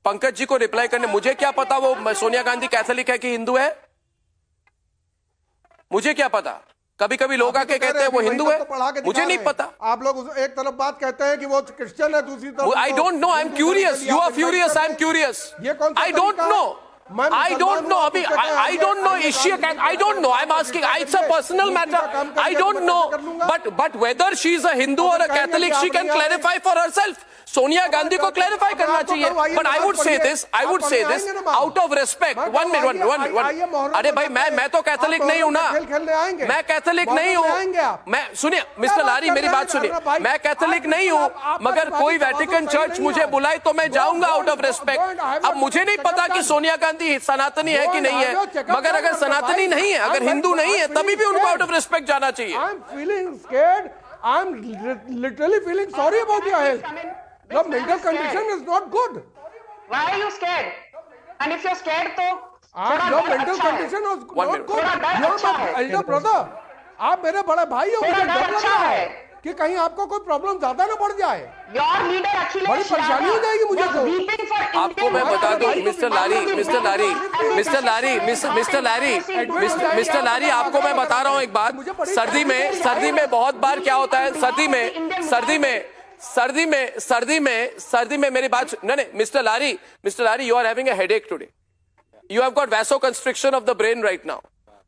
पंकज जी को रिप्लाई करने, मुझे क्या पता वो सोनिया गांधी कैथोलिक है कि हिंदू है, मुझे क्या पता। कभी कभी लोग आके कहते हैं वो हिंदू है, मुझे नहीं पता। आप लोग एक तरफ बात कहते हैं कि वो क्रिश्चियन है, दूसरी तरफ I don't know, I am curious, you are furious, I am curious, I don't know, I don't know अभी, I don't know is she a Catholic, I don't know, I'm asking, it's a personal matter, I don't know, but whether she is a Hindu or a Catholic, she can clarify for herself. Sonia Gandhi को clarify करना चाहिए, but I would say this out of respect. One minute, अरे भाई मैं तो Catholic नहीं हूं ना, मैं कैथोलिक नहीं हूं, मैं सुनिए मिस्टर लारी मेरी बात सुनिए, मैं कैथोलिक नहीं हूं, मगर कोई वेटिकन चर्च मुझे बुलाए तो मैं जाऊंगा आउट ऑफ रिस्पेक्ट। अब मुझे नहीं पता कि सोनिया गांधी सनातनी है कि नहीं है, मगर अगर सनातनी नहीं है, अगर हिंदू नहीं है, तभी भी उनको आउट ऑफ रिस्पेक्ट जाना चाहिए। I am feeling scared, I am literally feeling sorry about your health. The mental condition is not good. Why are you scared? And if you're scared, तो your mental condition is not good. You're my elder brother. आप मेरे बड़े भाई हो, मुझे डर लग रहा है कि कहीं आपको कोई प्रॉब्लम ज्यादा ना बढ़ जाए। Your leader अखिलेश बड़ी परेशानी हो जाएगी मुझे तो। आपको मैं बता दूं मिस्टर लारी, आपको मैं बता रहा हूं एक बात, सर्दी में बहुत बार क्या होता है, सर्दी में मेरी बात नहीं, mister Larry, you are having a headache today. You have got vasoconstriction of the brain right now.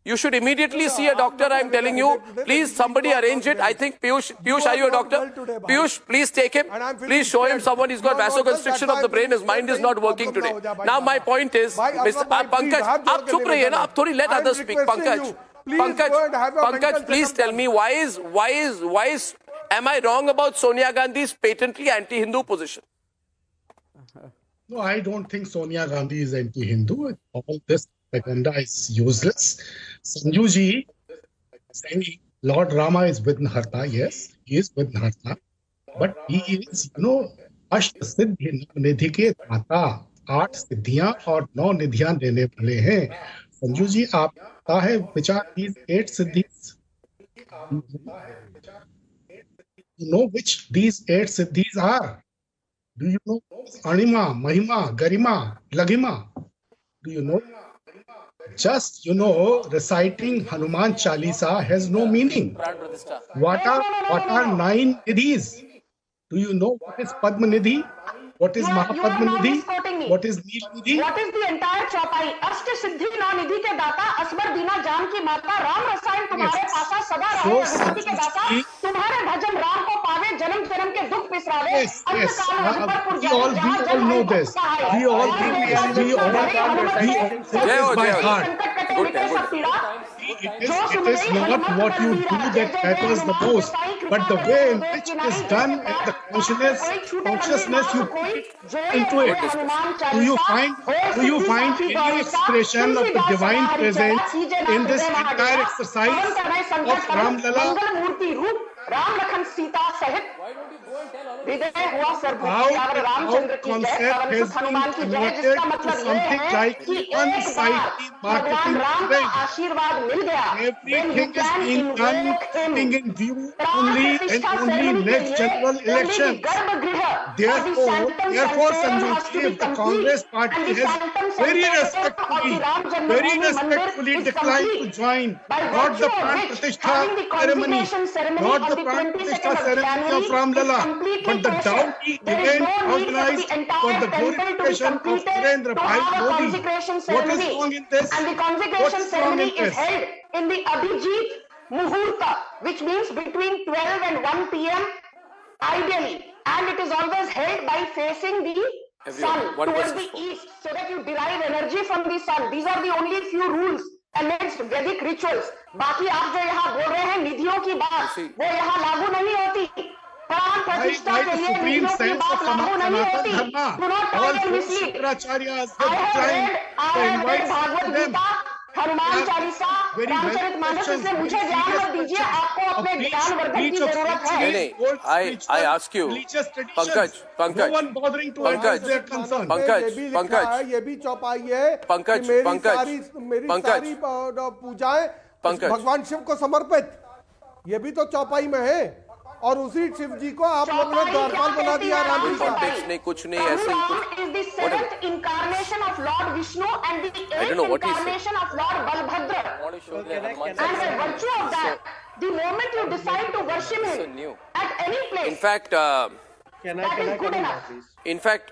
You should immediately see a doctor. I am telling you, please somebody arrange it. I think Piyush, are you a doctor? Piyush, please take him. Please show him someone. He's got vasoconstriction of the brain. His mind is not working today. Now my point is, Mr. Pankaj, आप चुप रहिए ना, आप थोड़ी let others speak. Pankaj, please tell me why is am I wrong about Sonia Gandhi's patently anti-Hindu position? No, I don't think Sonia Gandhi is anti-Hindu. All this propaganda is useless. Sanju ji saying Lord Rama is with Narta. Yes, he is with Narta. But he is, अष्ट सिद्धि निधि के दाता, 8 सिद्धियां और 9 निधियां देने वाले हैं। संजू जी, आपका है विचार, these 8 सिद्धियां, you know which these 8 siddhis are? Do you know Anima, Mahima, Garima, Laghima? Do you know? Just, reciting Hanuman Chalisa has no meaning. What are 9 nidhis? Do you know what is Padma Nidhi? What is Mahapadma Nidhi? What is Neel Nidhi? What is the entire चौपाई? अष्ट सिद्धि 9 निधि के दाता, असबर दीना जान की माता, राम रसायन तुम्हारे पासा सदा रहे, रघुपति के दाता, तुम्हारे भजन राम को पावे, जन्म जन्म के दुख बिसरावे। Yes. We all know this. We all by heart. It is not what you do that matters the most, but the way in which it is done and the consciousness you put into it. Do you find any expression of the divine presence in this entire exercise of Ram Lala? Ram Lakhan Sita सहित विजय हुआ सर्वभूत रामचंद्र की जय, हनुमान की जय, जिसका मतलब ये है कि एक बार भगवान राम का आशीर्वाद मिल गया। Everything is being in view only next general election. Therefore, Sanju, if the Congress party has very respectfully declined to join, not the Pran Pratishtha ceremony, not the Pran Pratishtha ceremony of Ram Lala, but the dowry event organized for the glorification of Narendra Bhai Modi. What is wrong in this? And the consecration ceremony is held in the Abhijit Muhurta, which means between 12 and 1 p.m. ideally, and it is always held by facing the sun towards the east, so that you derive energy from the sun. These are the only few rules amidst Vedic rituals. बाकी आप जो यहाँ बोल रहे हैं निधियों की बात, वो यहाँ लागू नहीं होती। प्राण प्रतिष्ठा के लिए निधियों की बात लागू नहीं होती। Do not try and mislead. I have read Bhagavat Gita, Hanuman Chalisa, Ramcharitmanas से मुझे ज्ञान मत दीजिए, आपको अपने ज्ञानवर्धन की जरूरत है। नहीं, I ask you, पंकज, ये भी चौपाई है, मेरी सारी पूजाएं भगवान शिव को समर्पित, ये भी तो चौपाई में है। और उसी शिव जी को आप लोगों ने द्वारपाल बना दिया। नहीं, कुछ नहीं ऐसे Vishnu and the don't eighth know what he said. incarnation of Lord Balbhadra. And by virtue of that, the moment you decide to worship him at any place, In fact, that is good enough. in fact,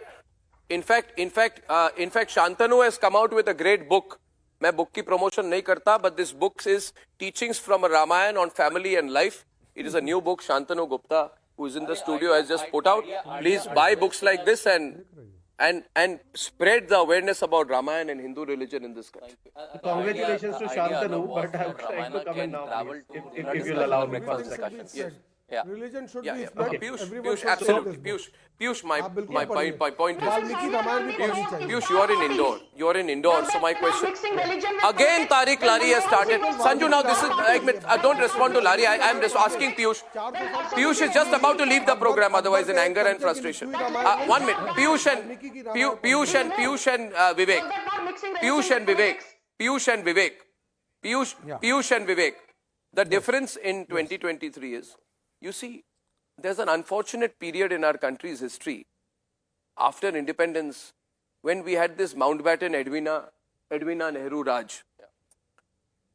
Shantanu has come out with a great book. मैं book की promotion नहीं करता, but this book is Teachings from a Ramayana on Family and Life. It is a new book. Shantanu Gupta, who is in the studio, has just put out. Please buy books like this and spread the awareness about Ramayana and Hindu religion in this country. Congratulations to Shantanu, but I'm trying to come in now, please, if you'll allow me for a second. Yes. Religion should Yeah, be yeah. spread. Piyush, Everyone Piyush, should absolutely. read this book. Piyush, my बिल्कुल पढ़िए। point is, Valmiki Ramayan भी पढ़नी चाहिए। Piyush, you are in Indore. You are in Indore. So my question, Mixing religion with again, politics, Tariq Lari has started. then Sanju, now this is, don't respond to Lari. I am just asking Piyush. Piyush is just about to leave the program, otherwise in anger and frustration. 1 minute. Piyush and Vivek. Was that not mixing Piyush religion and with Vivek. politics? Piyush and Vivek. The difference in 2023 is, you see, there's an unfortunate period in our country's history after independence when we had this Mountbatten Edwina Nehru Raj.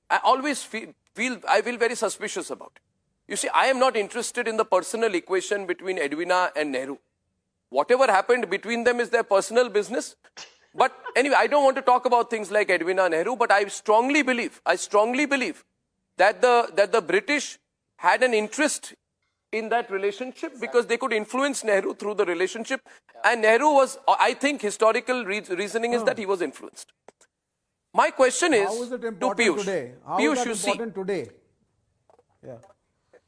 I always feel very suspicious about it. You see, I am not interested in the personal equation between Edwina and Nehru. Whatever happened between them is their personal business. But anyway, I don't want to talk about things like Edwina Nehru, but I strongly believe that the British had an interest in that relationship because they could influence Nehru through the relationship. And Nehru was, I think, historical reasoning is that he was influenced. My question is How is it to important Piyush. today? How Piyush, is that you see, important today? Yeah.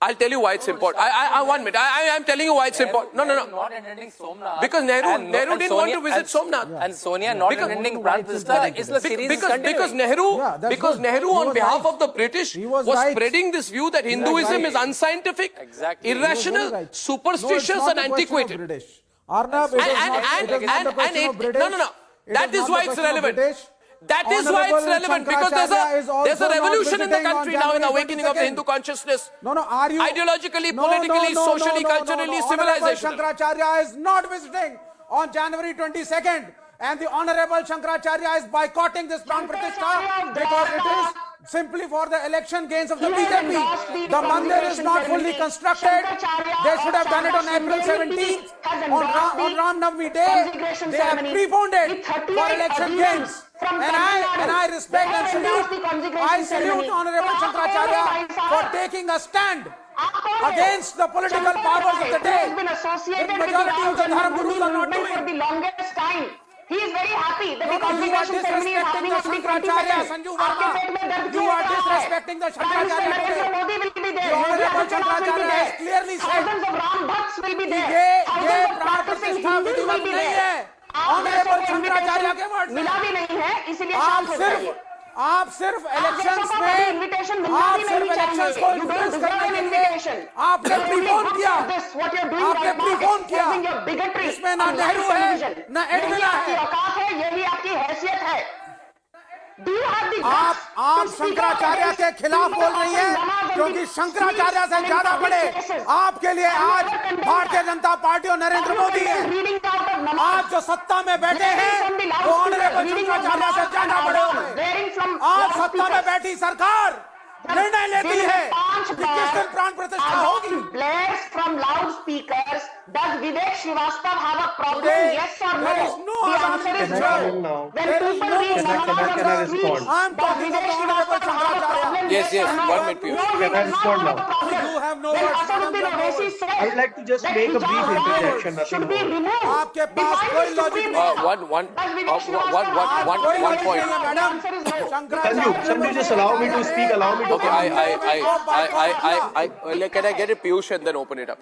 I'll tell you why it's important. I 1 minute. I'm telling you why it's important. No. Not attending Somnath. Because Nehru And didn't want to visit Somnath. And Sonia not Because- attending Pran Pratishtha. Is the series is Because continuing. Nehru, Yeah, that's because good. Nehru He on was behalf right. of the British He was was right. spreading this view that Hinduism is unscientific, Exactly. irrational, Very right. superstitious No, it's not and a question of antiquated. British. Arnab, it is not a question of British. No. It That is is not why a it's question of relevant. British. That is why it's Honorable relevant because Shankaracharya is there's a also not revolution in the visiting on country now in the January awakening of the 22nd. Hindu consciousness. No, are you Ideologically, politically, socially, culturally, Honorable civilizationally. Shankaracharya is not visiting on January 22nd, and the Honorable Shankaracharya is boycotting this Pran Pratishtha because it is simply for the election gains of the BJP. The mandir is not fully constructed. They should have done it on April 17th. On Ram Navami day, they have preponed it for election gains. And I respect and salute Honorable Shankaracharya for taking a stand against the political powers of the day. Has been associated with Majority of the Ram Dharma Gurus are not movement doing. for the longest time. He is very happy that the You are consecration ceremony is disrespecting happening the on the Shankaracharya, 22nd. Sanju आपके पेट में Verma. दर्द You क्यों are हो रहा है? disrespecting the Prime Minister Shankaracharya Narendra today. Modi will be there. The Honorable Yogi Adityanath will be Shankaracharya has there. clearly said Thousands of Ram Bhakts will be there. ये Thousands of प्राण practicing प्रतिष्ठा Hindus विधिवत will be नहीं there. है। आप Honorable जैसे को शंकराचार्य के invitation वर्ड से। मिला भी नहीं है, इसीलिए शांत हो जाइए। आप सिर्फ इलेक्शंस जैसा में invitation मिलना आप भी सिर्फ नहीं इलेक्शंस चाहिए। को You don't इन्फ्लुएंस deserve करने an के लिए invitation. आपने The only प्रीपोन purpose किया of this, what you're doing आपने right now, प्रीपोन किया exposing your bigotry इसमें ना on नेहरू live है television. ना यही एडविना आपकी है औकात है, यही आपकी हैसियत है। Do you have the आप guts to speak out Shankaracharya के against खिलाफ people बोल रही offering हैं namaz and क्योंकि the शंकराचार्य से streets ज्यादा and in बड़े public places? आपके लिए आज भारतीय जनता पार्टी और नरेंद्र मोदी हैं Reading out of namaz. आज जो सत्ता में बैठे हैं From the वो honourable loudspeaker, reading of Shankaracharya से namaz ज्यादा and बड़े हो adhan, गए wearing from आज सत्ता में loudspeakers. बैठी सरकार निर्णय लेती है कि किस दिन प्राण प्रतिष्ठा होगी Blares from loudspeakers. Does Vivek Srivastava have a problem? Today, Yes or no? there is no The other answer is answer. no. Now. When There is people no read other namaz answer. on the respond? streets, I am does talking Vivek of the Honorable Srivastava have a Shankaracharya. problem? Yes, or no? 1 minute, Piyush. No, he Can I does not respond have a now? problem. You have no When words, Asaduddin madam, no Owaisi words. said I would like to just that make a hijab brief ban interjection, nothing should be more. removed. आपके The pass point कोई is to logic be नहीं है। removed. one Does Vivek Srivastava one have a कोई one logic point. नहीं है, The madam answer is no. Sanju, just allow me to speak, allow me to Okay, can I get it, Piyush, and then open it up?